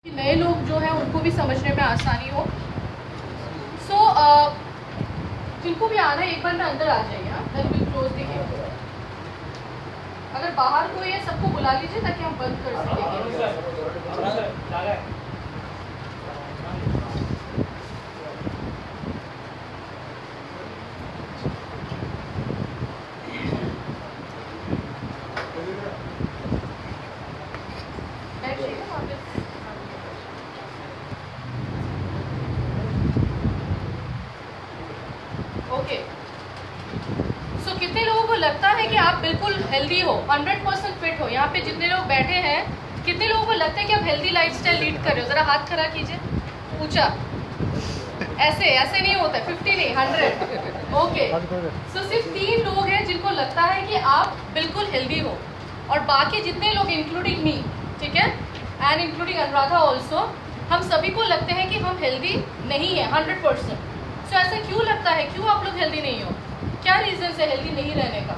नए लोग जो है उनको भी समझने में आसानी हो। सो जिनको भी आना है एक बार में अंदर आ जाइए। Then will close the gate. अगर बाहर कोई है सबको बुला लीजिए ताकि हम बंद कर सकें। ओके, सो कितने लोगों को लगता है कि आप बिल्कुल हेल्दी हो, 100% फिट हो? यहाँ पे जितने लोग बैठे हैं कितने लोगों को लगता है कि आप हेल्दी लाइफस्टाइल लीड कर रहे हो? जरा हाथ खड़ा कीजिए, पूछा। ऐसे ऐसे नहीं होता, 50 नहीं 100। ओके, सो सिर्फ 3 लोग हैं जिनको लगता है कि आप बिल्कुल हेल्दी हो, और बाकी जितने लोग इंक्लूडिंग मी, ठीक है, एंड इंक्लूडिंग अनुराधा ऑल्सो, हम सभी को लगते हैं कि हम हेल्दी नहीं है 100%। सो ऐसा क्यों लगता है? क्यों आप लोग हेल्दी नहीं हो? क्या रीजन है हेल्दी नहीं रहने का?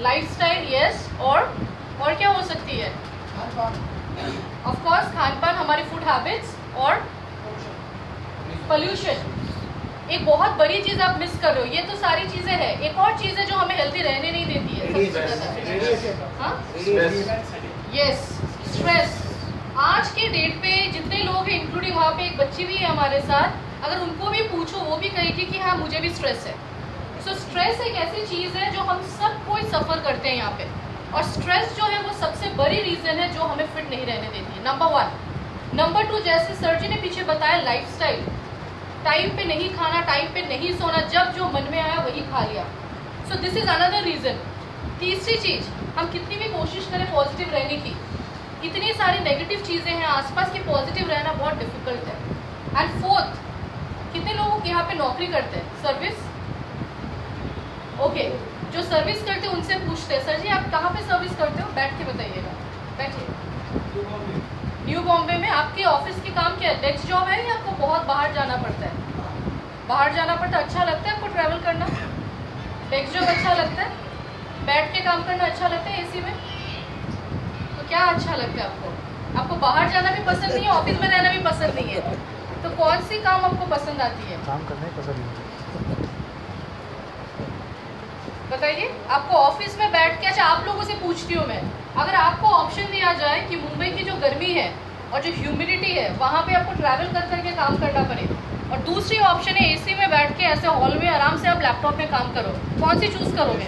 Lifestyle, yes. और क्या हो सकती है? ऑफ कोर्स खान पान, हमारी फूड हैबिट्स, और पोल्यूशन। एक बहुत बड़ी चीज आप मिस कर रहे हो। ये तो सारी चीजें हैं, एक और चीज है जो हमें हेल्दी रहने नहीं देती है सबसे ज्यादा। Yes, stress. आज के डेट पे जितने लोग हैं, इंक्लूडिंग वहाँ पे एक बच्ची भी है हमारे साथ, अगर उनको भी पूछो वो भी कहेगी कि हाँ मुझे भी स्ट्रेस है। सो स्ट्रेस एक ऐसी चीज़ है जो हम सब कोई सफ़र करते हैं यहाँ पे, और स्ट्रेस जो है वो सबसे बड़ी रीज़न है जो हमें फिट नहीं रहने देती है, नंबर 1। नंबर 2, जैसे सर जी ने पीछे बताया, लाइफस्टाइल। टाइम पे नहीं खाना, टाइम पे नहीं सोना, जब जो मन में आया वही खा लिया। So this is another reason. तीसरी चीज़, हम कितनी भी कोशिश करें पॉजिटिव रहने की, इतनी सारी नेगेटिव चीज़ें हैं आसपास कि पॉजिटिव रहना बहुत डिफिकल्ट है। एंड 4th, कितने लोग यहाँ पे नौकरी करते हैं, सर्विस? ओके, जो सर्विस करते हैं उनसे पूछते हैं, सर जी आप कहाँ पे सर्विस करते हो? बैठ के बताइएगा, बैठिए। न्यू बॉम्बे में। आपके ऑफिस के काम क्या है? डेस्क जॉब है या आपको बहुत बाहर जाना पड़ता है? बाहर जाना पड़ता है। अच्छा लगता है आपको ट्रैवल करना? डेस्क जॉब अच्छा लगता है? बैठ के काम करना अच्छा लगता है एसी में? तो क्या अच्छा लगता है आपको? आपको बाहर जाना भी पसंद नहीं है, ऑफिस में रहना भी पसंद नहीं है, तो कौन सी काम आपको पसंद आती है? काम करना ही पसंद नहीं। बताइए, आपको ऑफिस में बैठ के, अच्छा आप लोगों से पूछती हूँ मैं, अगर आपको ऑप्शन दिया जाए कि मुंबई की जो गर्मी है और जो ह्यूमिडिटी है वहाँ पे आपको ट्रैवल कर करके काम करना पड़े, और दूसरी ऑप्शन है एसी में बैठ के ऐसे हॉल में आराम से आप लैपटॉप में काम करो, कौन सी चूज करोगे?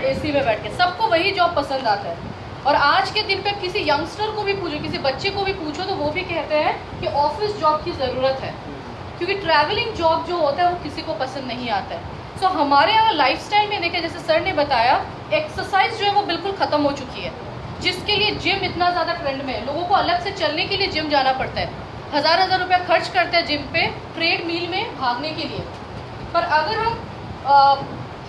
एसी में बैठ के। सबको वही जॉब पसंद आता है। और आज के दिन पे किसी यंगस्टर को भी पूछो, किसी बच्चे को भी पूछो, तो वो भी कहते हैं कि ऑफिस जॉब की ज़रूरत है, क्योंकि ट्रैवलिंग जॉब जो होता है वो किसी को पसंद नहीं आता है। सो हमारे यहाँ लाइफस्टाइल में देखें, जैसे सर ने बताया, एक्सरसाइज जो है वो बिल्कुल ख़त्म हो चुकी है, जिसके लिए जिम इतना ज़्यादा ट्रेंड में है। लोगों को अलग से चलने के लिए जिम जाना पड़ता है, 1000 रुपया खर्च करते हैं जिम पे, ट्रेड मील में भागने के लिए। पर अगर हम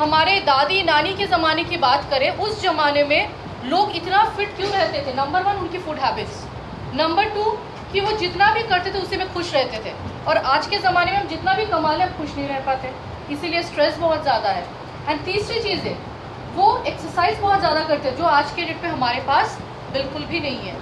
हमारे दादी नानी के ज़माने की बात करें, उस ज़माने में लोग इतना फिट क्यों रहते थे? नंबर 1 उनकी फूड हैबिट्स, नंबर 2 कि वो जितना भी करते थे उसी में खुश रहते थे। और आज के ज़माने में हम जितना भी कमा लें खुश नहीं रह पाते, इसीलिए स्ट्रेस बहुत ज़्यादा है। एंड तीसरी चीज़ है, वो एक्सरसाइज बहुत ज़्यादा करते हैं, जो आज के डेट पे हमारे पास बिल्कुल भी नहीं है।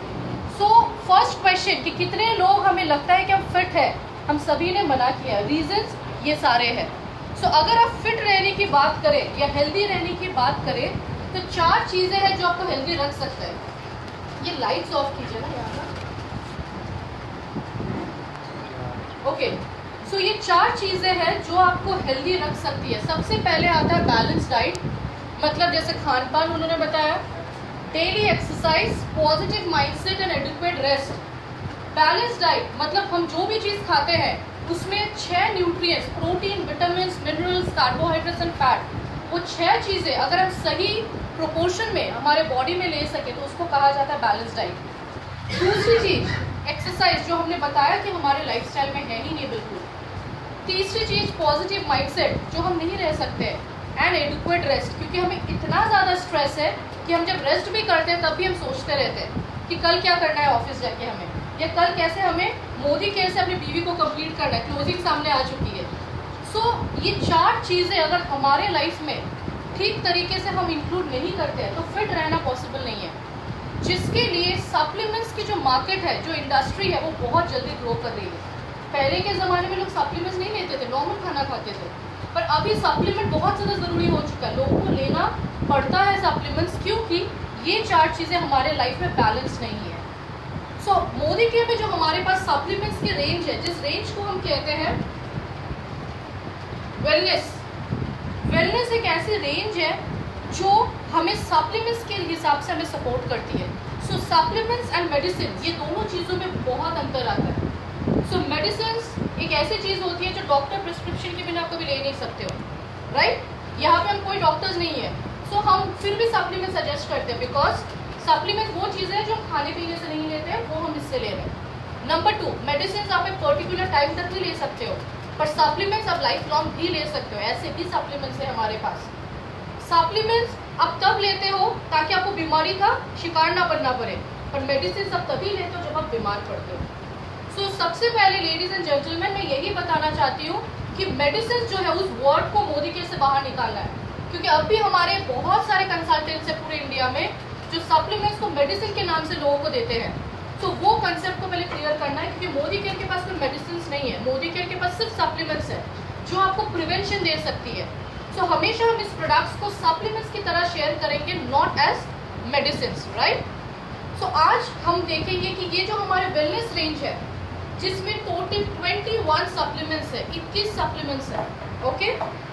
सो फर्स्ट क्वेश्चन कि कितने लोग हमें लगता है कि हम फिट है, हम सभी ने मना किया। रीजंस ये सारे हैं। सो अगर आप फिट रहने की बात करें या हेल्दी रहने की बात करें, तो 4 चीज़ें हैं जो आपको हेल्दी रख सकते हैं। ये लाइट्स ऑफ कीजिए ना यहाँ पर। ओके, सो ये 4 चीज़ें हैं जो आपको हेल्दी रख सकती है। सबसे पहले आता है बैलेंस डाइट, मतलब जैसे खान पान उन्होंने बताया, daily exercise, positive mindset and adequate rest. Balance diet मतलब हम जो भी चीज़ खाते हैं उसमें 6 nutrients, protein, vitamin, minerals, carbohydrates and fat, वो 6 चीज़ें अगर हम सही प्रोपोर्शन में हमारे बॉडी में ले सके तो उसको कहा जाता है बैलेंस डाइट। दूसरी चीज़ एक्सरसाइज, जो हमने बताया कि हमारे लाइफस्टाइल में है ही नहीं बिल्कुल। तीसरी चीज़ पॉजिटिव माइंडसेट, जो हम नहीं रह सकते, एंड एडिक्वेट रेस्ट, क्योंकि हमें इतना ज़्यादा स्ट्रेस है कि हम जब रेस्ट भी करते हैं तब भी हम सोचते रहते हैं कि कल क्या करना है ऑफिस जाके हमें, या कल कैसे हमें मोदी केयर से अपनी बीवी को कंप्लीट करना है, क्लोजिंग सामने आ चुकी है। सो ये 4 चीज़ें अगर हमारे लाइफ में ठीक तरीके से हम इंक्लूड नहीं करते हैं तो फिट रहना पॉसिबल नहीं है। जिसके लिए सप्लीमेंट्स की जो मार्केट है, जो इंडस्ट्री है, वो बहुत जल्दी ग्रो कर रही है। पहले के ज़माने में लोग सप्लीमेंट्स नहीं लेते थे, नॉर्मल खाना खाते थे, पर अभी सप्लीमेंट बहुत ज़्यादा ज़रूरी हो चुका है, लोगों को लेना पड़ता है सप्लीमेंट्स, क्योंकि ये 4 चीज़ें हमारे लाइफ में बैलेंस नहीं है। सो मोदी केयर में जो हमारे पास सप्लीमेंट्स की रेंज है, जिस रेंज को हम कहते हैं वेलनेस, वेलनेस एक ऐसी रेंज है जो हमें सप्लीमेंट्स के हिसाब से हमें सपोर्ट करती है। सो सप्लीमेंट्स एंड मेडिसिन, ये दोनों चीज़ों में बहुत अंतर आता है। सो मेडिसिन एक ऐसी चीज़ होती है जो डॉक्टर प्रिस्क्रिप्शन के बिना आप कभी ले नहीं सकते हो, राइट? यहाँ पे हम कोई डॉक्टर्स नहीं है, सो हम फिर भी सप्लीमेंट सजेस्ट करते हैं, बिकॉज सप्लीमेंट वो चीज़ें हैं जो हम खाने पीने से नहीं लेते हैं, वो हम इससे ले रहे हैं। नंबर 2, मेडिसिन आप एक पर्टिकुलर टाइम तक भी ले सकते हो, पर सप्लीमेंट्स आप लाइफ लॉन्ग भी ले सकते हो। ऐसे भी सप्लीमेंट्स है हमारे पास। सप्लीमेंट्स आप तब लेते हो ताकि आपको बीमारी का शिकार ना बनना पड़े, पर मेडिसिन आप तभी लेते हो जब आप बीमार पड़ते हो। सो सबसे पहले लेडीज एंड जेंटलमैन, मैं यही बताना चाहती हूँ कि मेडिसिन जो है उस वर्ड को मोदी केयर से बाहर निकालना है, क्योंकि अब भी हमारे बहुत सारे कंसल्टेंट्स हैं पूरे इंडिया में जो सप्लीमेंट्स को मेडिसिन के नाम से लोगों को देते हैं। तो वो कंसेप्ट को पहले क्लियर करना है, क्योंकि मोदी केयर के पास कोई मेडिसिन नहीं है, मोदी केयर के पास सिर्फ सप्लीमेंट्स है जो आपको प्रिवेंशन दे सकती है। सो हमेशा हम इस प्रोडक्ट्स को सप्लीमेंट्स की तरह शेयर करेंगे, नॉट एज मेडिसिन, राइट? सो आज हम देखेंगे कि ये जो हमारे वेलनेस रेंज है, जिसमें टोटल 21 सप्लीमेंट्स है, 21 सप्लीमेंट्स है, ओके?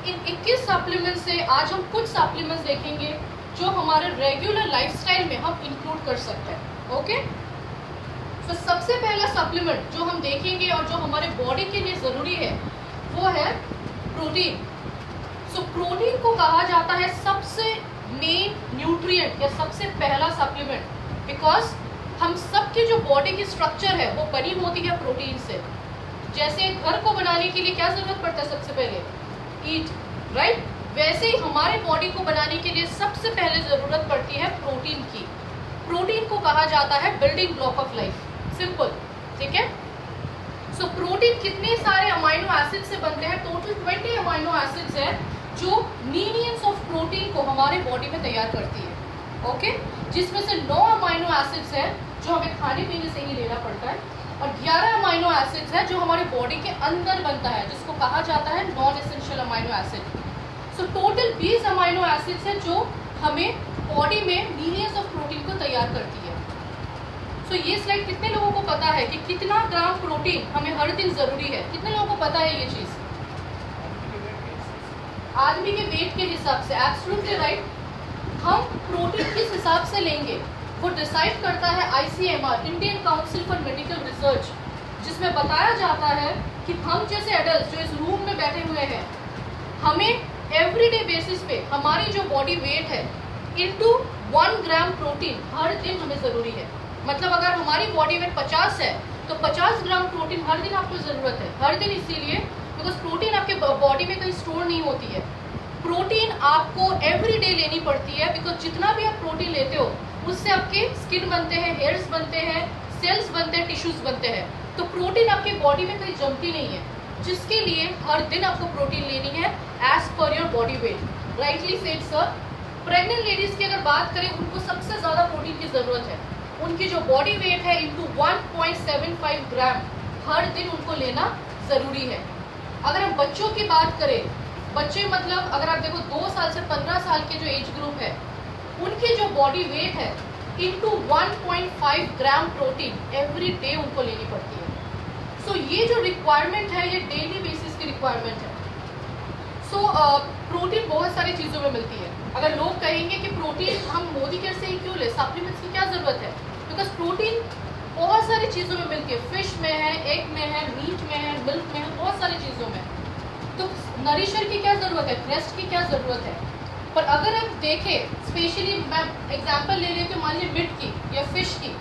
इन 21 सप्लीमेंट्स से आज हम कुछ सप्लीमेंट्स देखेंगे जो हमारे रेगुलर लाइफस्टाइल में हम इंक्लूड कर सकते हैं, ओके? तो सबसे पहला सप्लीमेंट जो हम देखेंगे और जो हमारे बॉडी के लिए ज़रूरी है वो है प्रोटीन। सो प्रोटीन को कहा जाता है सबसे मेन न्यूट्रिएंट या सबसे पहला सप्लीमेंट, बिकॉज हम सबके जो बॉडी की स्ट्रक्चर है वो बनी होती है प्रोटीन से। जैसे घर को बनाने के लिए क्या ज़रूरत पड़ता है? सबसे पहले ईट, राइट? वैसे ही हमारे बॉडी को बनाने के लिए सबसे पहले ज़रूरत पड़ती है प्रोटीन की। प्रोटीन को कहा जाता है building block of life, simple, ठीक है? सो प्रोटीन कितने सारे अमाइनो एसिड से बनते हैं? टोटल 20 अमाइनो एसिड्स है जो मिलियंस ऑफ प्रोटीन को हमारे बॉडी में तैयार करती है, ओके? जिसमें से 9 अमाइनो एसिड्स है जो हमें खाने पीने से ही लेना पड़ता है, और 11 अमाइनो एसिड्स है जो हमारी बॉडी के अंदर बनता है, जिसको कहा जाता है non essential amino acid. So total 20 amino acids है जो हमें बॉडी में मिलियंस ऑफ प्रोटीन को तैयार करती है। सो ये स्लाइड कितने लोगों को पता है कि कितना ग्राम प्रोटीन हमें हर दिन ज़रूरी है? कितने लोगों को पता है ये चीज़? आदमी के वेट के हिसाब से, एब्सोल्युटली राइट। हम प्रोटीन किस हिसाब से लेंगे वो डिसाइड करता है ICMR, Indian council for medical research, जिसमें बताया जाता है कि हम जैसे एडल्ट जो इस रूम में बैठे हुए हैं, हमें एवरीडे बेसिस पे हमारी जो बॉडी वेट है इनटू 1 ग्राम प्रोटीन हर दिन हमें ज़रूरी है। मतलब अगर हमारी बॉडी वेट 50 है तो 50 ग्राम प्रोटीन हर दिन आपको ज़रूरत है, हर दिन, इसीलिए बिकॉज प्रोटीन आपके बॉडी में कहीं स्टोर नहीं होती है। प्रोटीन आपको एवरीडे लेनी पड़ती है, बिकॉज जितना भी आप प्रोटीन लेते हो उससे आपके स्किन बनते हैं, हेयर्स बनते हैं, सेल्स बनते हैं, टिश्यूज बनते हैं। तो प्रोटीन आपकी बॉडी में कहीं जमती नहीं है, जिसके लिए हर दिन आपको प्रोटीन लेनी है एज पर your body weight. Rightly said sir. Pregnant ladies की अगर बात करें, उनको सबसे ज़्यादा प्रोटीन की ज़रूरत है। उनकी जो बॉडी वेट है इंटू 1.75 ग्राम हर दिन उनको लेना ज़रूरी है। अगर हम बच्चों की बात करें, बच्चे मतलब अगर आप देखो 2 साल से 15 साल के जो एज ग्रुप है, उनकी जो बॉडी वेट है into 1.5 gram protein every day उनको लेनी पड़ती है। सो ये जो रिक्वायरमेंट है ये डेली बेसिस की रिक्वायरमेंट है। सो प्रोटीन बहुत सारी चीज़ों में मिलती है। अगर लोग कहेंगे कि प्रोटीन हम मोदी केयर से ही क्यों ले, सप्लीमेंट्स की क्या ज़रूरत है? बिकॉज प्रोटीन बहुत सारी चीज़ों में मिलती है, फिश में है, एग में है, मीट में है, मिल्क में है, बहुत सारी चीज़ों में। तो नरिशर की क्या ज़रूरत है, ब्रेस्ट की क्या ज़रूरत है? पर अगर हम देखें, स्पेशली मैं एग्जांपल ले लेती हूँ, मान लीजिए मीट की या फिश की।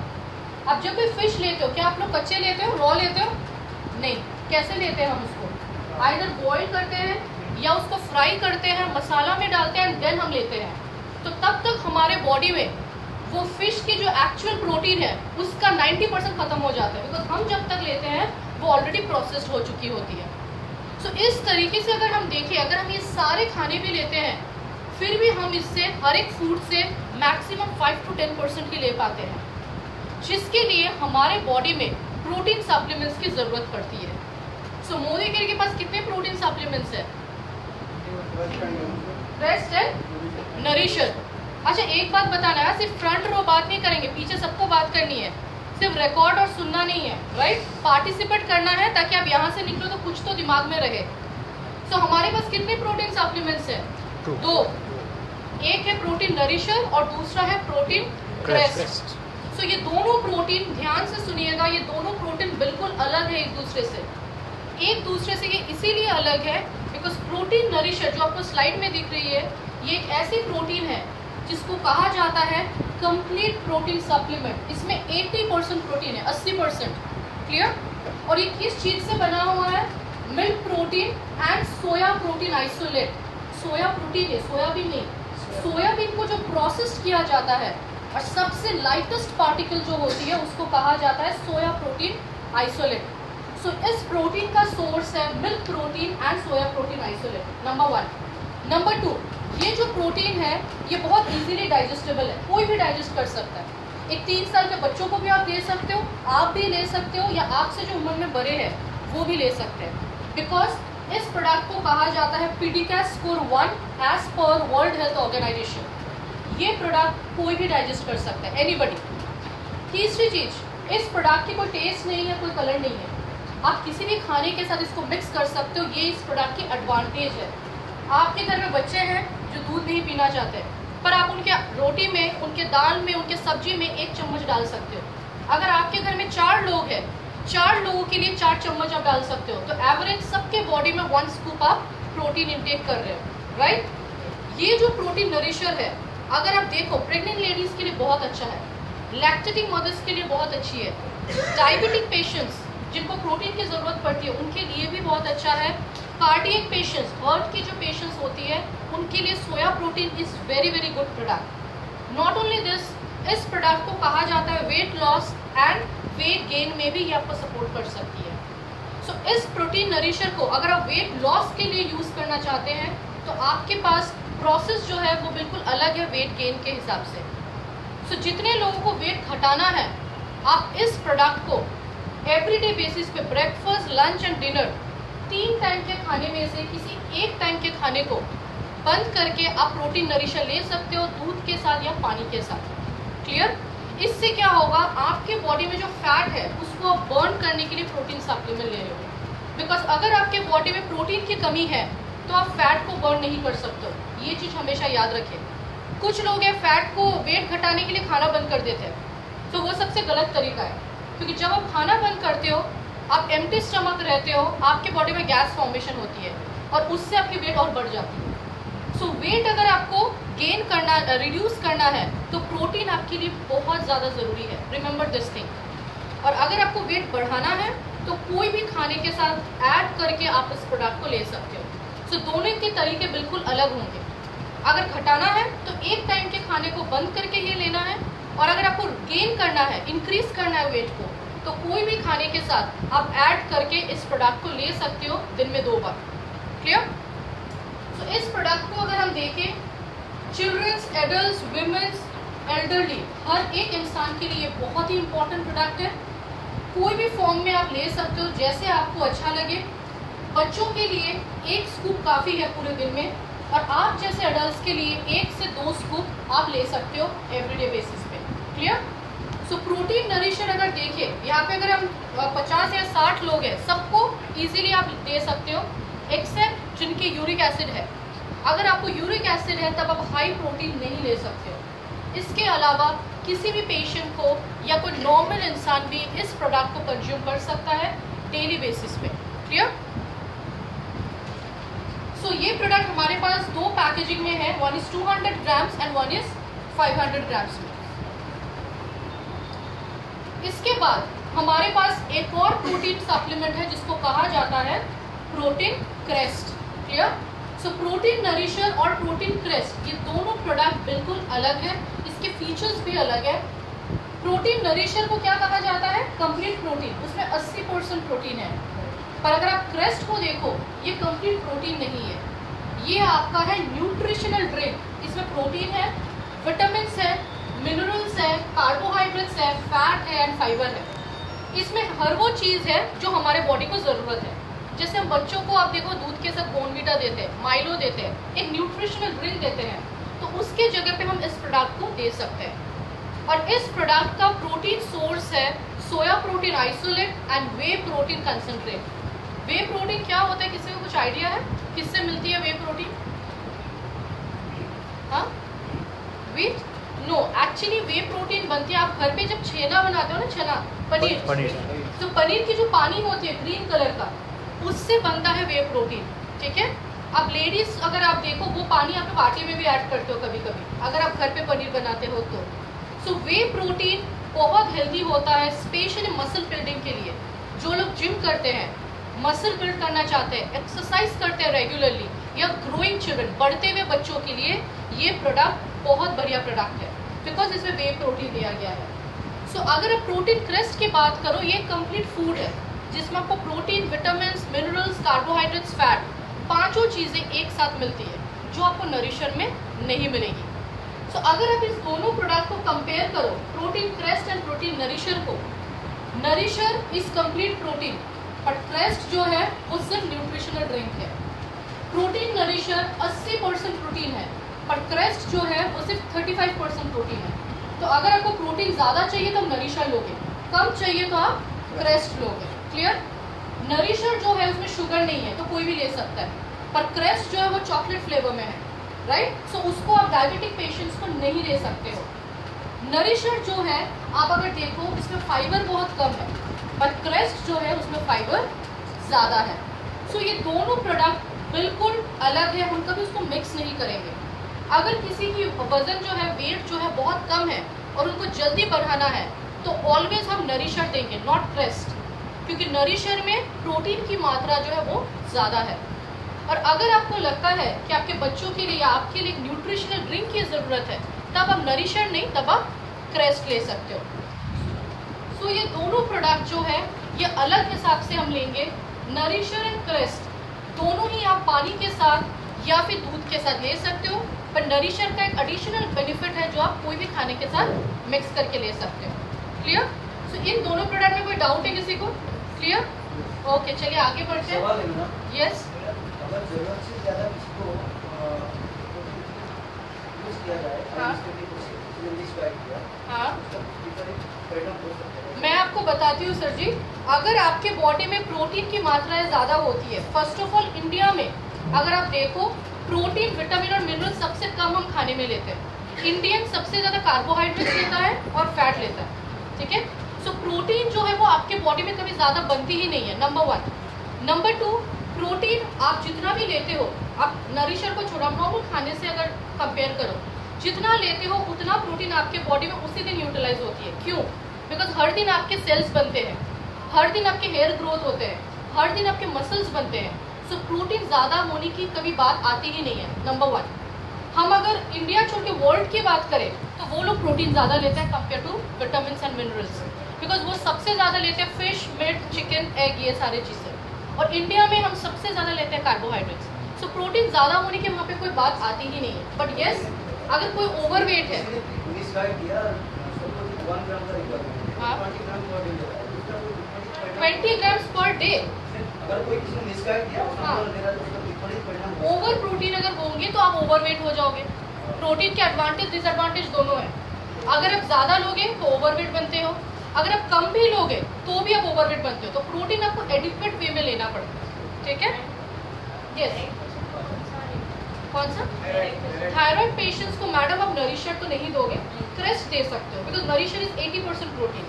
अब जब कोई फिश लेते हो, क्या आप लोग कच्चे लेते हो, रॉ लेते हो? नहीं। कैसे लेते हैं हम उसको? आइदर बॉईल करते हैं या उसको फ्राई करते हैं, मसाला में डालते हैं, देन हम लेते हैं। तो तब तक हमारे बॉडी में वो फिश की जो एक्चुअल प्रोटीन है उसका 90% खत्म हो जाता है, बिकॉज हम जब तक लेते हैं वो ऑलरेडी प्रोसेस्ड हो चुकी होती है। सो इस तरीके से अगर हम देखें, अगर हम ये सारे खाने भी लेते हैं, फिर भी हम इससे हर एक फूड से मैक्सिमम 5 to 10% ही ले पाते हैं, जिसके लिए हमारे बॉडी में प्रोटीन सप्लीमेंट्स की ज़रूरत पड़ती है। सो मोदी केयर के पास कितने प्रोटीन सप्लीमेंट्स है? Rest and nourisher. अच्छा एक बात बताना है, सिर्फ फ्रंट रो बात नहीं करेंगे, पीछे सबको बात करनी है, सिर्फ रिकॉर्ड और सुनना नहीं है, राइट? पार्टिसिपेट करना है ताकि आप यहाँ से निकलो तो कुछ तो दिमाग में रहे। सो हमारे पास कितने प्रोटीन सप्लीमेंट्स हैं? 2। एक है प्रोटीन नरिशर और दूसरा है प्रोटीन क्रेस्ट। सो ये दोनों प्रोटीन, ध्यान से सुनिएगा, ये दोनों प्रोटीन बिल्कुल अलग है एक दूसरे से। एक दूसरे से ये इसीलिए अलग है बिकॉज प्रोटीन नरिशर जो आपको स्लाइड में दिख रही है, ये एक ऐसी प्रोटीन है जिसको कहा जाता है कंप्लीट प्रोटीन सप्लीमेंट। इसमें 80% प्रोटीन है, 80%, क्लियर? और ये किस चीज से बना हुआ है? Milk protein and soya protein isolate. Soya protein है, सोयाबीन नहीं। सोयाबीन को जो प्रोसेस किया जाता है और सबसे लाइटेस्ट पार्टिकल जो होती है उसको कहा जाता है सोया प्रोटीन आइसोलेट। सो इस प्रोटीन का सोर्स है milk protein and soya protein isolate, number 1। Number 2, ये जो प्रोटीन है ये बहुत इजीली डाइजेस्टेबल है, कोई भी डाइजेस्ट कर सकता है। एक 3 साल के बच्चों को भी आप दे सकते हो, आप भी ले सकते हो, या आपसे जो उम्र में बड़े हैं वो भी ले सकते हैं, बिकॉज इस प्रोडक्ट को कहा जाता है PDCAAS score 1 as per world health organization. ये प्रोडक्ट कोई भी डाइजेस्ट कर सकता है, एनीबडी। तीसरी चीज, इस प्रोडक्ट की कोई टेस्ट नहीं है, कोई कलर नहीं है, आप किसी भी खाने के साथ इसको मिक्स कर सकते हो, ये इस प्रोडक्ट की एडवांटेज है। आपके घर में बच्चे हैं जो दूध नहीं पीना चाहते, पर आप उनके रोटी में, उनके दाल में, उनके सब्जी में 1 चम्मच डाल सकते हो। अगर आपके घर में 4 लोग हैं, 4 लोगों के लिए 4 चम्मच आप डाल सकते हो, तो एवरेज सबके बॉडी में 1 स्कूप आप प्रोटीन इंटेक कर रहे हो, राइट? ये जो प्रोटीन नरिशर है, अगर आप देखो प्रेग्नेंट लेडीज के लिए बहुत अच्छा है, लैक्टेटिंग मदर्स के लिए बहुत अच्छी है, डायबिटिक पेशेंट्स जिनको प्रोटीन की ज़रूरत पड़ती है उनके लिए भी बहुत अच्छा है, कार्डियक पेशेंट्स, हार्ट की जो पेशेंट्स होती है उनके लिए soya protein is very very good product. Not only this, इस प्रोडक्ट को कहा जाता है weight loss and weight gain में भी ये आपको सपोर्ट कर सकती है। सो इस प्रोटीन नरिशर को अगर आप वेट लॉस के लिए यूज़ करना चाहते हैं तो आपके पास प्रोसेस जो है वो बिल्कुल अलग है वेट गेन के हिसाब से। सो जितने लोगों को वेट घटाना है, आप इस प्रोडक्ट को एवरीडे बेसिस पे breakfast, lunch and dinner 3 time के खाने में से किसी एक टाइम के खाने को बंद करके आप प्रोटीन नरिशर ले सकते हो, दूध के साथ या पानी के साथ, क्लियर? इससे क्या होगा, आपके बॉडी में जो फैट है उसको आप बर्न करने के लिए प्रोटीन सप्लीमेंट ले रहे हो, बिकॉज अगर आपके बॉडी में प्रोटीन की कमी है तो आप फैट को बर्न नहीं कर सकते हो। ये चीज़ हमेशा याद रखें। कुछ लोग हैं फैट को वेट घटाने के लिए खाना बंद कर देते हैं, तो वो सबसे गलत तरीका है, क्योंकि जब आप खाना बंद करते हो, आप एम्प्टी स्टमक रहते हो, आपके बॉडी में गैस फॉर्मेशन होती है और उससे आपकी वेट और बढ़ जाती है। सो वेट अगर आपको गेन करना, रिड्यूस करना है तो प्रोटीन आपके लिए बहुत ज़्यादा ज़रूरी है, रिमेंबर दिस थिंग। और अगर आपको वेट बढ़ाना है तो कोई भी खाने के साथ ऐड करके आप इस प्रोडक्ट को ले सकते हो। सो दोनों के तरीके बिल्कुल अलग होंगे। अगर घटाना है तो एक टाइम के खाने को बंद करके ये लेना है, और अगर आपको गेन करना है, इंक्रीज करना है वेट को, तो कोई भी खाने के साथ आप ऐड करके इस प्रोडक्ट को ले सकते हो दिन में 2 बार, क्लियर? सो इस प्रोडक्ट को अगर हम देखें, चिल्ड्रंस, एडल्ट, विमेंस, एल्डरली, हर एक इंसान के लिए बहुत ही इंपॉर्टेंट प्रोडक्ट है। कोई भी फॉर्म में आप ले सकते हो, जैसे आपको अच्छा लगे। बच्चों के लिए 1 स्कूप काफ़ी है पूरे दिन में, और आप जैसे एडल्ट के लिए 1 से 2 स्कूप आप ले सकते हो एवरीडे बेसिस पे, क्लियर? सो प्रोटीन नरिशर अगर देखिए, यहाँ पे अगर हम 50 या 60 लोग हैं, सबको इजीली आप दे सकते हो, एक्सेप्ट जिनके यूरिक एसिड है। अगर आपको यूरिक एसिड है तब आप हाई प्रोटीन नहीं ले सकते हो। इसके अलावा किसी भी पेशेंट को या कोई नॉर्मल इंसान भी इस प्रोडक्ट को कंज्यूम कर सकता है डेली बेसिस पे, क्लियर? सो ये प्रोडक्ट हमारे पास 2 पैकेजिंग में है, 1 is 200 grams and 1 is 500 grams में। इसके बाद हमारे पास एक और प्रोटीन सप्लीमेंट है जिसको कहा जाता है protein crest, clear? So protein nourisher और प्रोटीन क्रेस्ट ये दोनों प्रोडक्ट बिल्कुल अलग है, इसके फीचर्स भी अलग है। प्रोटीन नरिशर को क्या कहा जाता है? कंप्लीट प्रोटीन, उसमें 80% प्रोटीन है। पर अगर आप क्रेस्ट को देखो, ये कंप्लीट प्रोटीन नहीं है, ये आपका है न्यूट्रिशनल ड्रिंक। इसमें प्रोटीन है, विटामिन है, मिनरल्स है, कार्बोहाइड्रेट्स है, फैट है एंड फाइबर है। इसमें हर वो चीज़ है जो हमारे बॉडी को ज़रूरत है। जैसे हम बच्चों को आप देखो दूध के साथ बोर्नवीटा देते हैं, माइलो देते हैं, एक न्यूट्रिशनल ड्रिंक देते हैं, तो उसके जगह पे हम इस प्रोडक्ट को दे सकते हैं। और इस प्रोडक्ट का प्रोटीन सोर्स है soya protein isolate and way protein concentrate. Way protein क्या होता है, किसी को कुछ आइडिया है किससे मिलती है वे प्रोटीन? हाँ, व्हीट? नो, एक्चुअली वे प्रोटीन बनती है, आप घर पे जब छेना बनाते हो ना, छेना पनीर, तो पनीर की जो पानी होती है ग्रीन कलर का, उससे बनता है वे प्रोटीन। ठीक है, अब लेडीज अगर आप देखो वो पानी आप आटे में भी ऐड करते हो कभी कभी, अगर आप घर पे पनीर बनाते हो तो। सो वे प्रोटीन बहुत हेल्दी होता है, स्पेशली मसल बिल्डिंग के लिए। जो लोग जिम करते हैं, मसल बिल्ड करना चाहते हैं, एक्सरसाइज करते हैं रेगुलरली, या ग्रोइंग चिल्ड्रन, बढ़ते हुए बच्चों के लिए ये प्रोडक्ट बहुत बढ़िया प्रोडक्ट है, बिकॉज इसमें वे प्रोटीन दिया गया है। सो अगर आप प्रोटीन क्रेस्ट की बात करो, ये कंप्लीट फूड है जिसमें आपको protein, vitamin, minerals, carbohydrates, fat, पांचों चीज़ें एक साथ मिलती है जो आपको नरिशर में नहीं मिलेगी। सो अगर आप इस दोनों प्रोडक्ट को कंपेयर करो, protein crest and protein nourisher को, nourisher is complete protein, but crest जो है वो सिर्फ न्यूट्रिशनल ड्रिंक है। प्रोटीन नरिशर 80% प्रोटीन है, पर क्रेस्ट जो है वो सिर्फ 35% प्रोटीन है। तो अगर आपको प्रोटीन ज़्यादा चाहिए तो आप नरिशर लोगे, कम चाहिए तो आप क्रेस्ट लोगे। क्लियर? नरिशर जो है उसमें शुगर नहीं है तो कोई भी ले सकता है, पर क्रेस्ट जो है वो चॉकलेट फ्लेवर में है, राइट? सो उसको आप डायबिटिक पेशेंट्स को नहीं ले सकते हो। नरिशर जो है आप अगर देखो इसमें फाइबर बहुत कम है, पर क्रेस्ट जो है उसमें फाइबर ज़्यादा है। सो ये दोनों प्रोडक्ट बिल्कुल अलग है, हम कभी उसको मिक्स नहीं करेंगे। अगर किसी की वजन जो है, वेट जो है बहुत कम है और उनको जल्दी बढ़ाना है तो ऑलवेज हम नरिशर देंगे, नॉट क्रेस्ट, क्योंकि नरिशर में प्रोटीन की मात्रा जो है वो ज़्यादा है। और अगर आपको लगता है कि आपके बच्चों के लिए या आपके लिए न्यूट्रिशनल ड्रिंक की ज़रूरत है, तब आप नरिशर नहीं, तब आप क्रेस्ट ले सकते हो। सो ये दोनों प्रोडक्ट जो है ये अलग हिसाब से हम लेंगे। नरिशर एंड क्रेस्ट दोनों ही आप पानी के साथ या फिर दूध के साथ ले सकते हो, पर नरिशर का एक एडिशनल बेनिफिट है जो आप कोई भी खाने के साथ मिक्स करके ले सकते हो। क्लियर? सो इन दोनों प्रोडक्ट में कोई डाउट है किसी को? क्लियर? ओके, चलिए आगे बढ़ते हैं। यस, अगर जरूरत से ज़्यादा किसी को यूज़ किया जाए, हाँ, मैं आपको बताती हूँ सर जी। अगर आपके बॉडी में प्रोटीन की मात्रा ज़्यादा होती है, फर्स्ट ऑफ ऑल इंडिया में अगर आप देखो प्रोटीन, विटामिन और मिनरल सबसे कम हम खाने में लेते हैं। इंडियन सबसे ज़्यादा कार्बोहाइड्रेट लेता है और फैट लेता है। ठीक है, सो प्रोटीन जो है वो आपके बॉडी में कभी ज़्यादा बनती ही नहीं है, नंबर 1। नंबर 2, प्रोटीन आप जितना भी लेते हो, आप नरिशर को छोड़ा, नॉर्मल खाने से अगर कंपेयर करो, जितना लेते हो उतना प्रोटीन आपके बॉडी में उसी दिन यूटिलाइज होती है। क्यों? बिकॉज हर दिन आपके सेल्स बनते हैं, हर दिन आपके हेयर ग्रोथ होते हैं, हर दिन आपके मसल्स बनते हैं। सो प्रोटीन ज़्यादा होने की कभी बात आती ही नहीं है, नंबर 1। हम अगर इंडिया छोड़ के वर्ल्ड की बात करें तो वो लोग प्रोटीन ज़्यादा लेते हैं compare to vitamin and minerals, because वो सबसे ज़्यादा लेते हैं फिश, मीट, चिकन, एग, ये सारी चीज़ें। और इंडिया में हम सबसे ज़्यादा लेते हैं कार्बोहाइड्रेट्स। सो प्रोटीन ज़्यादा होने की वहाँ पे कोई बात आती ही नहीं है। बट येस, अगर कोई ओवरवेट है, हाँ, 20 grams per day, over protein अगर होंगे तो आप ओवरवेट हो जाओगे। प्रोटीन के एडवांटेज डिसएडवांटेज दोनों हैं। अगर आप ज़्यादा लोगे तो ओवरवेट बनते हो, अगर आप कम भी लोगे तो भी आप ओवरवेट बनते हो। तो प्रोटीन आपको एडिक्वेट वे में लेना पड़ता है। ठीक है? यस, कौन सा? थायराइड पेशेंट्स को मैडम आप नरिशर तो नहीं दोगे, क्रेस्ट दे सकते हो, बिकॉज नरिशर इज 80% प्रोटीन,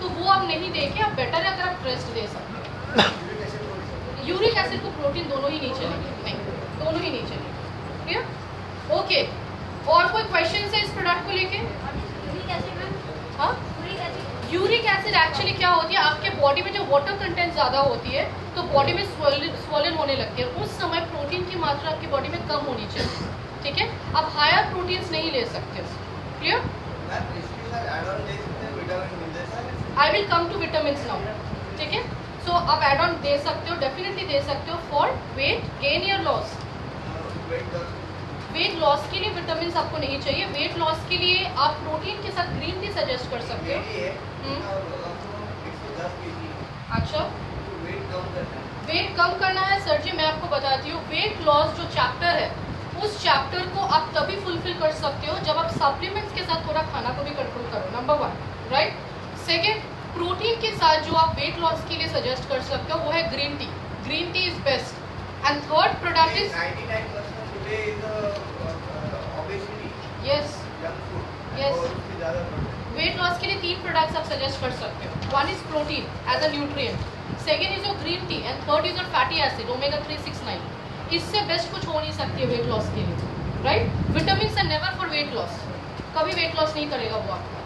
तो वो आप नहीं देके आप बेटर है अगर आप क्रेस्ट दे सकते हो। यूरिक एसिड को प्रोटीन दोनों ही नहीं चलेंगे, नहीं, दोनों ही नहीं चलेंगे। क्लियर? ओके, और कोई क्वेश्चन है इस प्रोडक्ट को लेके? हाँ, यूरिक एसिड एक्चुअली क्या होती है, आपके बॉडी में जो वाटर कंटेंट ज़्यादा होती है तो बॉडी में स्वॉलन होने लगती है, उस समय प्रोटीन की मात्रा आपकी बॉडी में कम होनी चाहिए। ठीक है, आप हायर प्रोटीन्स नहीं ले सकते। Clear? I will come to vitamin now. ठीक है, सो आप एड ऑन दे सकते हो, डेफिनेटली दे सकते हो फॉर वेट गेन या लॉस। वेट लॉस के लिए विटामिन आपको नहीं चाहिए। वेट लॉस के लिए आप प्रोटीन के साथ ग्रीन टी सजेस्ट कर सकते हो। अच्छा, वेट कम करना है सर जी, मैं आपको बताती हूँ। वेट लॉस जो चैप्टर है उस चैप्टर को आप तभी फुलफिल कर सकते हो जब आप सप्लीमेंट्स के साथ थोड़ा खाना को भी कंट्रोल करो, नंबर 1, राइट। सेकेंड, प्रोटीन के साथ जो आप वेट लॉस के लिए सजेस्ट कर सकते हो वो है green tea. Green tea is best. And third product is 99% today is obesity. Yes yes. Wait loss के लिए 3 प्रोडक्ट्स आप सजेस्ट कर सकते हो। 1 is protein as a nutrient, second is your green tea, and third is your fatty acid omega 369। इससे best कुछ हो नहीं सकती है वेट लॉस के लिए, right. Vitamin are never for weight loss, कभी वेट लॉस नहीं करेगा वो आपका।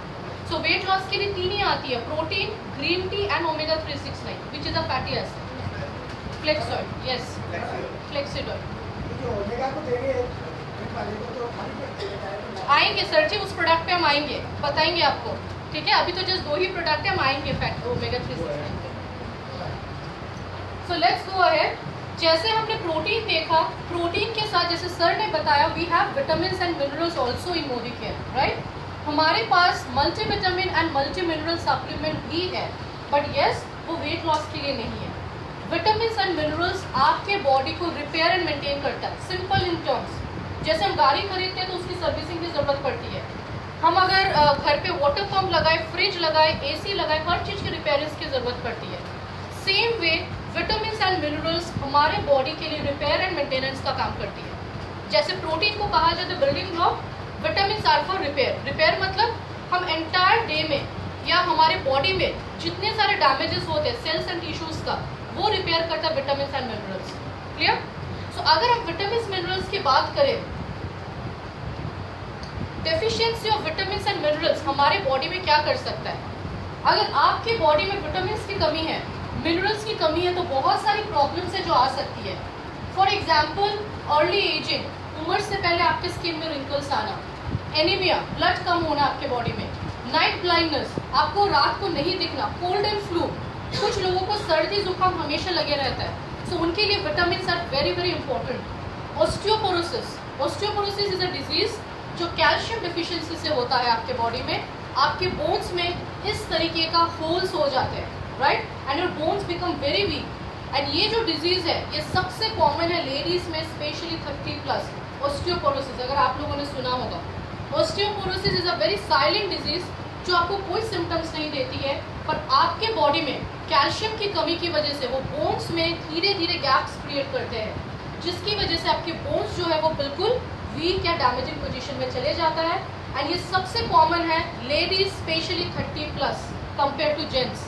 सो वेट लॉस के लिए 3 ही आती है, protein, green tea and omega 369 which is a fatty acid. Flax oil, yes, flaxseed oil. आएंगे सर जी, उस प्रोडक्ट पे हम आएंगे, बताएंगे आपको, ठीक है। अभी तो जस्ट 2 ही प्रोडक्ट है, हम आएंगे फैट ओमेगा 369 पे। So let's go ahead. जैसे हमने प्रोटीन देखा, प्रोटीन के साथ जैसे सर ने बताया we have vitamin and minerals also in Modicare, right. हमारे पास multivitamin and multi mineral supplement भी है, बट यस वो वेट लॉस के लिए नहीं है। विटामिन एंड मिनरल्स आपके बॉडी को रिपेयर एंड मेंटेन करता है। सिंपल इन टर्म्स, जैसे हम गाड़ी खरीदते हैं तो उसकी सर्विसिंग की ज़रूरत पड़ती है। हम अगर घर पे वाटर पंप लगाए, फ्रिज लगाए, AC लगाए, हर चीज़ की रिपेयरिंग की ज़रूरत पड़ती है। Same way vitamin and minerals हमारे बॉडी के लिए रिपेयर एंड मेंटेनेंस का काम करती है। जैसे प्रोटीन को कहा जाता है building block, vitamin are for repair. Repair मतलब हम एंटायर डे में या हमारे बॉडी में जितने सारे डैमेजेस होते हैं सेल्स एंड टिश्यूज का, वो रिपेयर करता है विटामिन एंड मिनरल्स। क्लियर? सो अगर हम विटामिन मिनरल्स की बात करें, deficiency of vitamin and minerals हमारे बॉडी में क्या कर सकता है। अगर आपकी बॉडी में विटामिन की कमी है, मिनरल्स की कमी है, तो बहुत सारी प्रॉब्लम्स है जो आ सकती है। फॉर एग्जाम्पल अर्ली एजिंग, उम्र से पहले आपके स्किन में रिंकल्स आना, एनीमिया, ब्लड कम होना आपके बॉडी में, नाइट ब्लाइंडनेस, आपको रात को नहीं दिखना, कोल्ड एंड फ्लू, कुछ लोगों को सर्दी जुकाम हमेशा लगे रहता है, सो उनके लिए vitamin are very very important. Osteoporosis, osteoporosis is a disease जो कैल्शियम डिफिशियंसी से होता है आपके बॉडी में। आपके बोन्स में इस तरीके का होल्स हो जाते हैं, right, and your bones become very weak. And ये जो डिजीज है ये सबसे कॉमन है लेडीज में, स्पेशली 30+। ऑस्टियोपोरोसिस अगर आप लोगों ने सुना होगा, osteoporosis is a very silent disease जो आपको कोई सिम्टम्स नहीं देती है, पर आपके बॉडी में कैल्शियम की कमी की वजह से वो बोन्स में धीरे धीरे गैप्स क्रिएट करते हैं, जिसकी वजह से आपके बोन्स जो है वो बिल्कुल वीक या डैमेजिंग पोजीशन में चले जाता है। एंड ये सबसे कॉमन है ladies, specially 30+ compare to gents.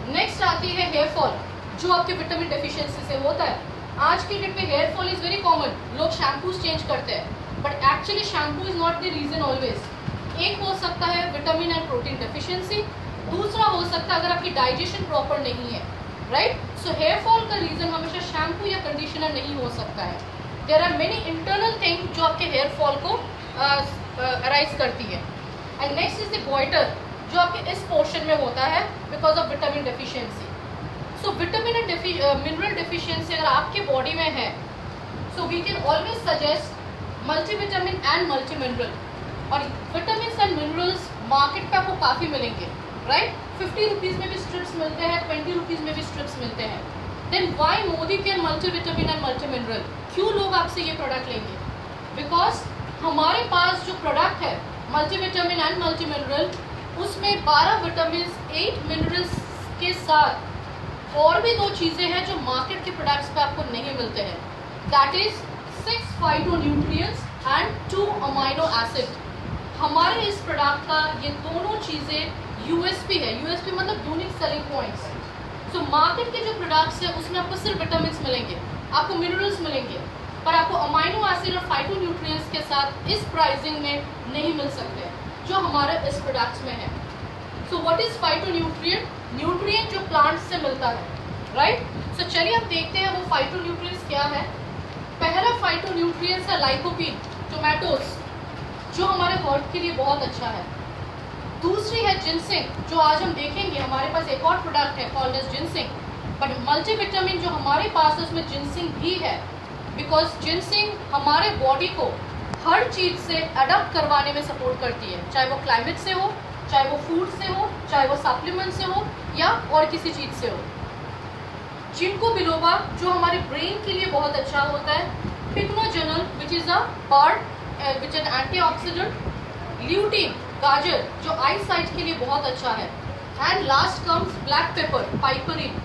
Next आती है हेयर फॉल, जो आपके विटामिन डेफिशिएंसी से होता है। आज के डेट में hair fall is very common, लोग शैम्पूज चेंज करते हैं, but actually shampoo is not the reason always. एक हो सकता है विटामिन एंड प्रोटीन डेफिशिएंसी, दूसरा हो सकता है अगर आपकी डाइजेशन प्रॉपर नहीं है, राइट। सो हेयर फॉल का रीजन हमेशा शैम्पू या कंडीशनर नहीं हो सकता है। There are many internal thing जो आपके हेयर फॉल को अराइज करती है। And next is the goiter, जो आपके इस पोर्शन में होता है because of vitamin deficiency. So vitamin and mineral deficiency अगर आपके बॉडी में है, so we can always suggest multivitamin and multi mineral. और विटामिन एंड मिनरल्स मार्केट पे आपको काफ़ी मिलेंगे, राइट। 50 रुपीज़ में भी स्ट्रिप्स मिलते हैं, 20 रुपीज़ में भी स्ट्रिप्स मिलते हैं। Then why Modicare multivitamin and multi mineral, क्यों लोग आपसे ये प्रोडक्ट लेंगे? बिकॉज हमारे पास जो प्रोडक्ट है मल्टीविटामिन एंड मल्टी मिनरल, उसमें 12 विटामिन 8 मिनरल्स के साथ और भी 2 चीज़ें हैं जो मार्केट के प्रोडक्ट्स पे आपको नहीं मिलते हैं। That is 6 phytonutrients and 2 amino acid. हमारे इस प्रोडक्ट का ये दोनों चीज़ें यूएसपी है। यूएसपी मतलब unique selling points. So market के जो प्रोडक्ट्स हैं उसमें आपको सिर्फ विटामिन मिलेंगे, आपको मिनरल्स मिलेंगे, पर आपको अमाइनो एसिड और फाइटोन्यूट्रिएंट्स के साथ इस प्राइसिंग में नहीं मिल सकते जो हमारे इस प्रोडक्ट्स में है। So what is phytonutrient? Nutrient जो प्लांट्स से मिलता है, राइट। सो चलिए अब देखते हैं वो फाइटोन्यूट्रिएंट्स क्या है। पहला फाइटोन्यूट्रिएंट्स है लाइकोपीन, टोमेटोज, जो हमारे हार्ट के लिए बहुत अच्छा है। दूसरी है जिनसिंग, जो आज हम देखेंगे। हमारे पास एक और प्रोडक्ट है called as ginseng, but multivitamin जो हमारे पास है उसमें जिनसिंग भी है। बिकॉज जिनसिंग हमारे बॉडी को हर चीज़ से अडप्ट करवाने में सपोर्ट करती है, चाहे वो क्लाइमेट से हो, चाहे वो फूड से हो, चाहे वो सप्लीमेंट से हो या और किसी चीज़ से हो। जिंको बिलोबा जो हमारे ब्रेन के लिए बहुत अच्छा होता है, pycnogenol which is a part which an antioxidant, lutein गाजर जो आई साइट के लिए बहुत अच्छा है, and last comes black pepper piperine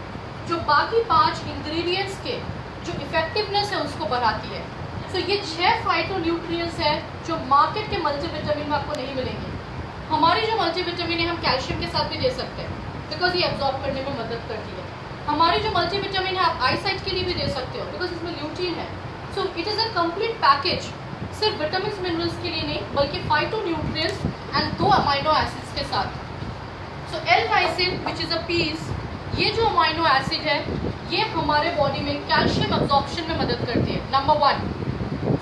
जो बाकी 5 इंग्रेडिएंट्स के जो इफेक्टिवनेस है उसको बढ़ाती है। तो ये 6 फाइटोन्यूट्रिएंट्स है जो मार्केट के मल्टीविटामिन में आपको नहीं मिलेंगे। हमारी जो मल्टीविटामिन है हम कैल्शियम के साथ भी दे सकते हैं बिकॉज ये एब्जॉर्ब करने में मदद करती है। हमारी जो मल्टीविटामिन है आप आई साइट के लिए भी दे सकते हो बिकॉज इसमें ल्यूटीन है। So it is a complete package, सिर्फ विटामिन मिनरल्स के लिए नहीं बल्कि फाइटोन्यूट्रिएंट्स एंड 2 अमाइनो एसिड्स के साथ। सो L-lysine which is a piece, ये जो अमाइनो एसिड है ये हमारे बॉडी में कैल्शियम एब्जॉर्प्शन में मदद करती है। नंबर 1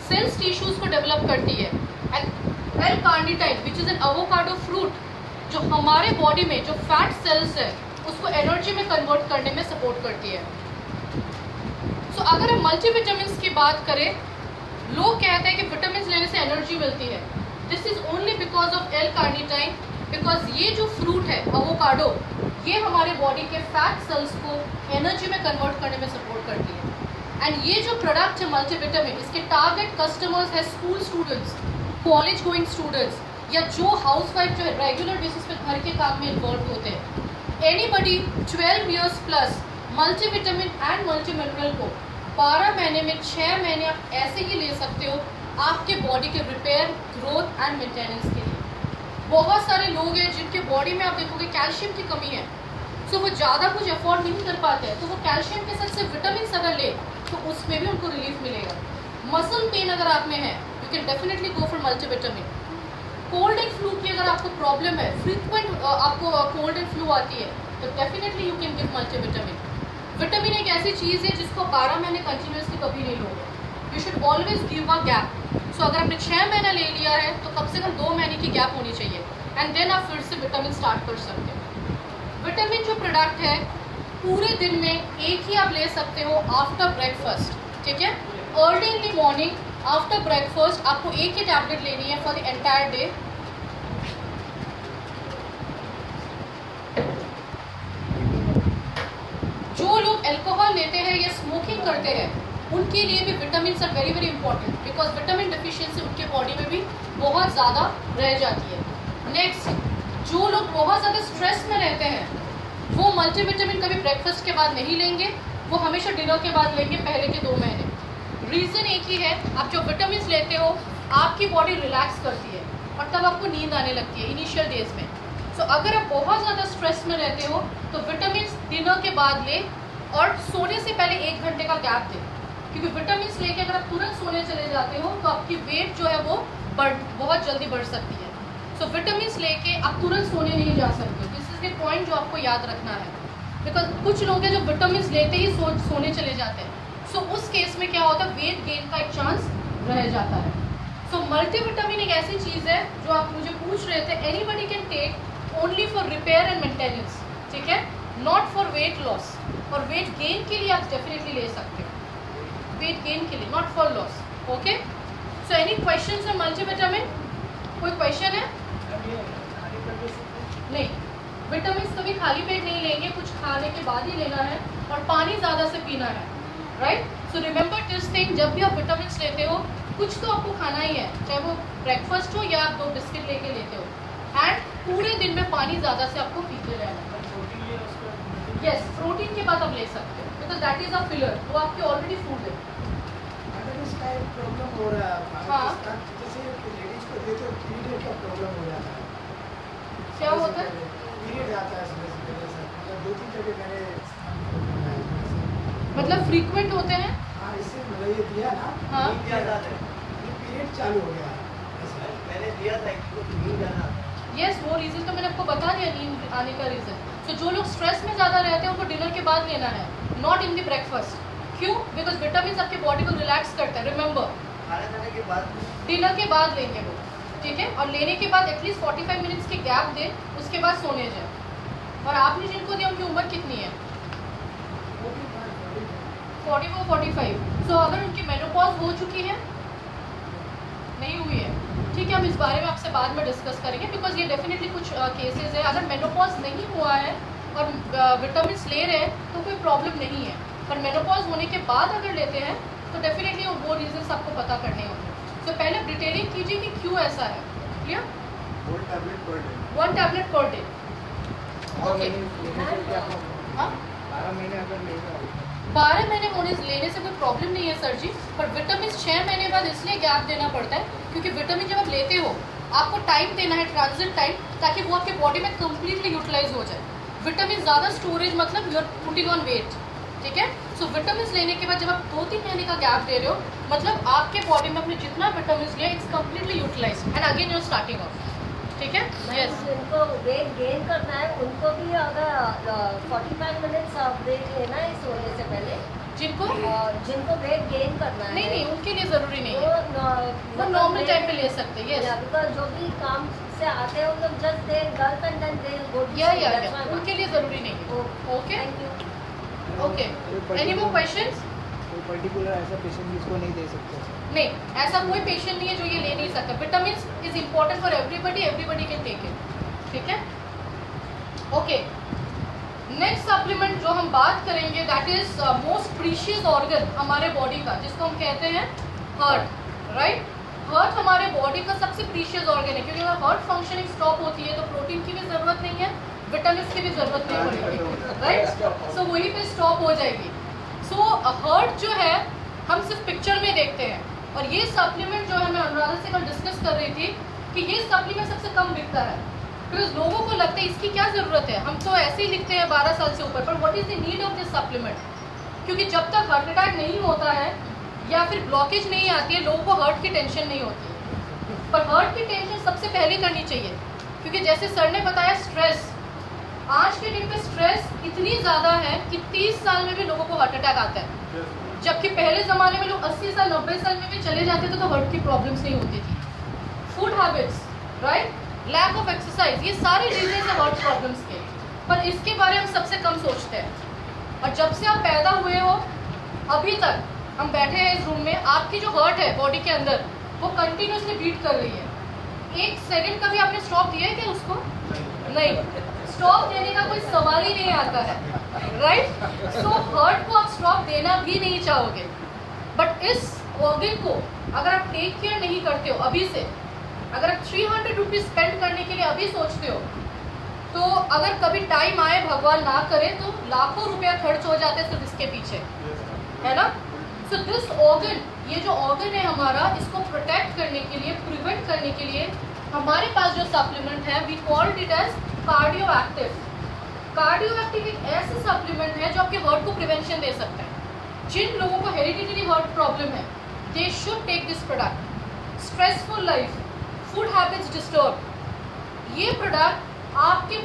सेल्स टिश्यूज को डेवलप करती है। And L-carnitine which is an avocado fruit जो हमारे बॉडी में जो फैट सेल्स है उसको एनर्जी में कन्वर्ट करने में सपोर्ट करती है। सो अगर हम मल्टीविटामिन्स की बात करें, लोग कहते हैं कि विटामिन लेने से एनर्जी मिलती है। This is only because of L-carnitine, because ये जो फ्रूट है एवोकाडो ये हमारे बॉडी के फैट सेल्स को एनर्जी में कन्वर्ट करने में सपोर्ट करती है। एंड ये जो प्रोडक्ट है मल्टीविटामिन, इसके टारगेट कस्टमर्स है school students, college going students या जो हाउसवाइफ जो है रेगुलर बेसिस पे घर के काम में इन्वॉल्व होते हैं। Anybody 12 years plus multivitamin and multi mineral को 12 महीने में 6 महीने आप ऐसे ही ले सकते हो आपके बॉडी के रिपेयर, ग्रोथ एंड मेंटेनेंस के लिए। बहुत सारे लोग हैं जिनके बॉडी में आप देखोगे कैल्शियम की कमी है, सो वो ज़्यादा कुछ अफोर्ड नहीं कर पाते हैं, तो वो कैल्शियम के साथ सिर्फ विटामिन अगर ले तो उसमें भी उनको रिलीफ मिलेगा। मसल पेन अगर आप में है you can definitely go for multivitamin. Cold and flu की अगर आपको प्रॉब्लम है, फ्रीक्वेंट आपको कोल्ड एंड फ्लू आती है, तो definitely you can give multivitamin. Vitamin एक ऐसी चीज़ है जिसको 12 महीने कंटिन्यूसली कभी नहीं लोगे, you should always give a gap. So अगर आपने 6 महीना ले लिया है तो कम से कम 2 महीने की गैप होनी चाहिए एंड देन आप फिर से विटामिन स्टार्ट कर सकते हो। विटामिन जो प्रोडक्ट है पूरे दिन में एक ही आप ले सकते हो आफ्टर ब्रेकफास्ट, ठीक है। Early in the morning after breakfast आपको एक ही टैबलेट लेनी है फॉर द एंटायर डे। जो लोग अल्कोहल लेते हैं या स्मोकिंग करते हैं उनके लिए भी vitamin are very very important because vitamin deficiency उनके बॉडी में भी बहुत ज़्यादा रह जाती है। नेक्स्ट, जो लोग बहुत ज़्यादा स्ट्रेस में रहते हैं वो मल्टीविटामिन कभी ब्रेकफास्ट के बाद नहीं लेंगे, वो हमेशा डिनर के बाद लेंगे पहले के 2 महीने। रीज़न एक ही है, आप जो विटामिन लेते हो आपकी बॉडी रिलैक्स करती है और तब आपको नींद आने लगती है इनिशियल डेज में। सो अगर आप बहुत ज़्यादा स्ट्रेस में रहते हो तो विटामिन डिनर के बाद ले और सोने से पहले 1 घंटे का गैप दे, क्योंकि विटामिन लेके अगर आप तुरंत सोने चले जाते हो तो आपकी वेट जो है वो बहुत जल्दी बढ़ सकती है। सो विटामिन लेके आप तुरंत सोने नहीं जा सकते। दिस इज द पॉइंट जो आपको याद रखना है, बिकॉज कुछ लोग हैं जो विटामिन लेते ही सोने चले जाते हैं। सो उस केस में क्या होता है, वेट गेन का एक चांस रह जाता है। सो मल्टीविटामिन एक ऐसी चीज़ है जो आप मुझे पूछ रहे थे, anybody can take only for repair and maintenance, ठीक है, नॉट फॉर वेट लॉस। और वेट गेन के लिए आप डेफिनेटली ले सकते हो, वेट गेन के लिए, not for loss. Okay, so any questions on multivitamin? कोई क्वेश्चन है? नहीं, विटामिन कभी खाली पेट नहीं लेंगे, कुछ खाने के बाद ही लेना है और पानी ज़्यादा से पीना है, right. So remember this thing, जब भी आप विटामिन लेते हो कुछ तो आपको खाना ही है, चाहे वो ब्रेकफास्ट हो या आप 2 बिस्किट लेके लेते हो, एंड पूरे दिन में पानी ज़्यादा से आपको पीते रहना है। यस, प्रोटीन के बाद आप ले सकते हो because that is a filler, वो आपकी ऑलरेडी फूड है। इसका एक प्रॉब्लम हो रहा है, हाँ, जैसे लेडीज को देते हो पीरियड का प्रॉब्लम हो जाता है। क्या होता है? पीरियड आता है समय से पहले सर, मतलब 2-3 जगह मैंने मतलब फ्रीक्वेंट होते हैं। हाँ, इससे मतलब ये दिया ना, हाँ, पीरियड चालू हो गया मैंने दिया था नींद आना। यस, वो रीज़न तो मैंने आपको बता दिया, नींद आने का रीज़न। तो जो लोग स्ट्रेस में ज़्यादा रहते हैं उनको डिनर के बाद लेना है, नॉट इन द ब्रेकफास्ट। क्यों? बिकॉज विटामिन आपके बॉडी को रिलैक्स करता है। रिमेंबर, खाना खाने के बाद, डिनर के बाद लेंगे वो, ठीक है, और लेने के बाद एटलीस्ट 45 मिनट्स के गैप दे, उसके बाद सोने जाए। और आपने जिनको दिया उनकी उम्र कितनी है? 44 45, सो अगर उनकी मेनोपॉज हो चुकी है, नहीं हुई है, ठीक है, हम इस बारे में आपसे बाद में डिस्कस करेंगे, बिकॉज ये डेफिनेटली कुछ केसेस है। अगर मेनोपॉज नहीं हुआ है और विटामिन ले रहे हैं तो कोई प्रॉब्लम नहीं है, पर मेनोपॉज होने के बाद अगर लेते हैं तो डेफिनेटली वो रीजंस आपको पता करने होंगे। तो पहले डिटेलिंग कीजिए कि क्यों ऐसा है। Clear? 1 tablet per day. 1 tablet per day. Okay, 12 महीने अगर लेगा 12 महीने होने लेने से कोई प्रॉब्लम नहीं है सर जी, पर विटामिन 6 महीने बाद इसलिए गैप देना पड़ता है क्योंकि विटामिन जब आप लेते हो आपको टाइम देना है, ट्रांजिट टाइम, ताकि वो आपके बॉडी में कम्प्लीटली यूटिलाइज हो जाए। विटामिन ज़्यादा स्टोरेज मतलब you are putting on weight, ठीक है। सो विटामिन लेने के बाद जब आप 2-3 महीने का गैप दे रहे हो, मतलब आपके बॉडी में अपने जितना विटामिन लिया it's completely utilize and again you're starting off, ठीक है। यस, जिनको वेट गेन करना है उनको भी अगर 45 मिनट्स ब्रेक लेना है सोने से पहले, जिनको वेट गेन करना है नहीं, उनके लिए ज़रूरी नहीं है, वो नॉर्मल टाइम पे ले सकते हैं। यस, बिकॉज जो भी काम से आते हैं उन लोग just they girl and then they go to या उनके लिए ज़रूरी नहीं है। Okay, thank you. Okay, any more questions? कोई पर्टिकुलर ऐसा पेशेंट जिसको नहीं दे सकते? नहीं, ऐसा कोई पेशेंट नहीं है जो ये ले नहीं सकता। Vitamin is important for everybody, everybody can take it, ठीक है। ओके, नेक्स्ट सप्लीमेंट जो हम बात करेंगे that is most precious organ हमारे बॉडी का, जिसको हम कहते हैं हार्ट, राइट। हार्ट हमारे बॉडी का सबसे प्रीशियस ऑर्गन है, क्योंकि अगर हार्ट फंक्शनिंग स्टॉप होती है तो प्रोटीन की भी जरूरत नहीं है, विटामिन की भी जरूरत नहीं पड़ेगी, राइट। सो वहीं पे स्टॉप हो जाएगी। सो हार्ट जो है हम सिर्फ पिक्चर में देखते हैं, और ये सप्लीमेंट जो है मैं अनुराधा से कल डिस्कस कर रही थी कि ये सप्लीमेंट सबसे कम बिकता है, बिकॉज लोगों को लगता है इसकी क्या ज़रूरत है, हम तो ऐसे ही लिखते हैं 12 साल से ऊपर, पर what is the need of this supplement? क्योंकि जब तक हार्ट अटैक नहीं होता है या फिर ब्लॉकेज नहीं आती है, लोगों को हार्ट की टेंशन नहीं होती है। पर हार्ट की टेंशन सबसे पहले करनी चाहिए, क्योंकि जैसे सर ने बताया स्ट्रेस, आज के दिन पे स्ट्रेस इतनी ज़्यादा है कि 30 साल में भी लोगों को हार्ट अटैक आता है, जबकि पहले ज़माने में लोग 80 साल 90 साल में भी चले जाते थे तो हार्ट की प्रॉब्लम्स नहीं होती थी। Food habits, right, lack of exercise, ये सारे रीजन है हार्ट प्रॉब्लम्स के, पर इसके बारे में हम सबसे कम सोचते हैं। और जब से आप पैदा हुए हो अभी तक हम बैठे हैं इस रूम में, आपकी जो हार्ट है बॉडी के अंदर वो कंटिन्यूसली बीट कर रही है। 1 सेकंड का भी आपने स्टॉप दिया है क्या उसको? नहीं, स्टॉप देने का कोई सवाल ही नहीं आता है, राइट। सो हार्ट को आप स्टॉप देना भी नहीं चाहोगे, बट इस ऑर्गन को अगर आप टेक केयर नहीं करते हो अभी से, अगर आप 300 रुपीज स्पेंड करने के लिए अभी सोचते हो, तो अगर कभी टाइम आए, भगवान ना करे, तो लाखों रुपया खर्च हो जाते सिर्फ इसके पीछे, है ना। सो दिस ऑर्गन, ये जो ऑर्गन है हमारा, इसको प्रोटेक्ट करने के लिए, प्रिवेंट करने के लिए हमारे पास जो सप्लीमेंट है we called it as cardio active. Cardio active एक ऐसा सप्लीमेंट है जो आपके हार्ट को प्रिवेंशन दे सकता है। जिन लोगों को हेरिडिटरी हार्ट प्रॉब्लम है they should take this product. Stressful life, food habits disturb, ये प्रोडक्ट आपके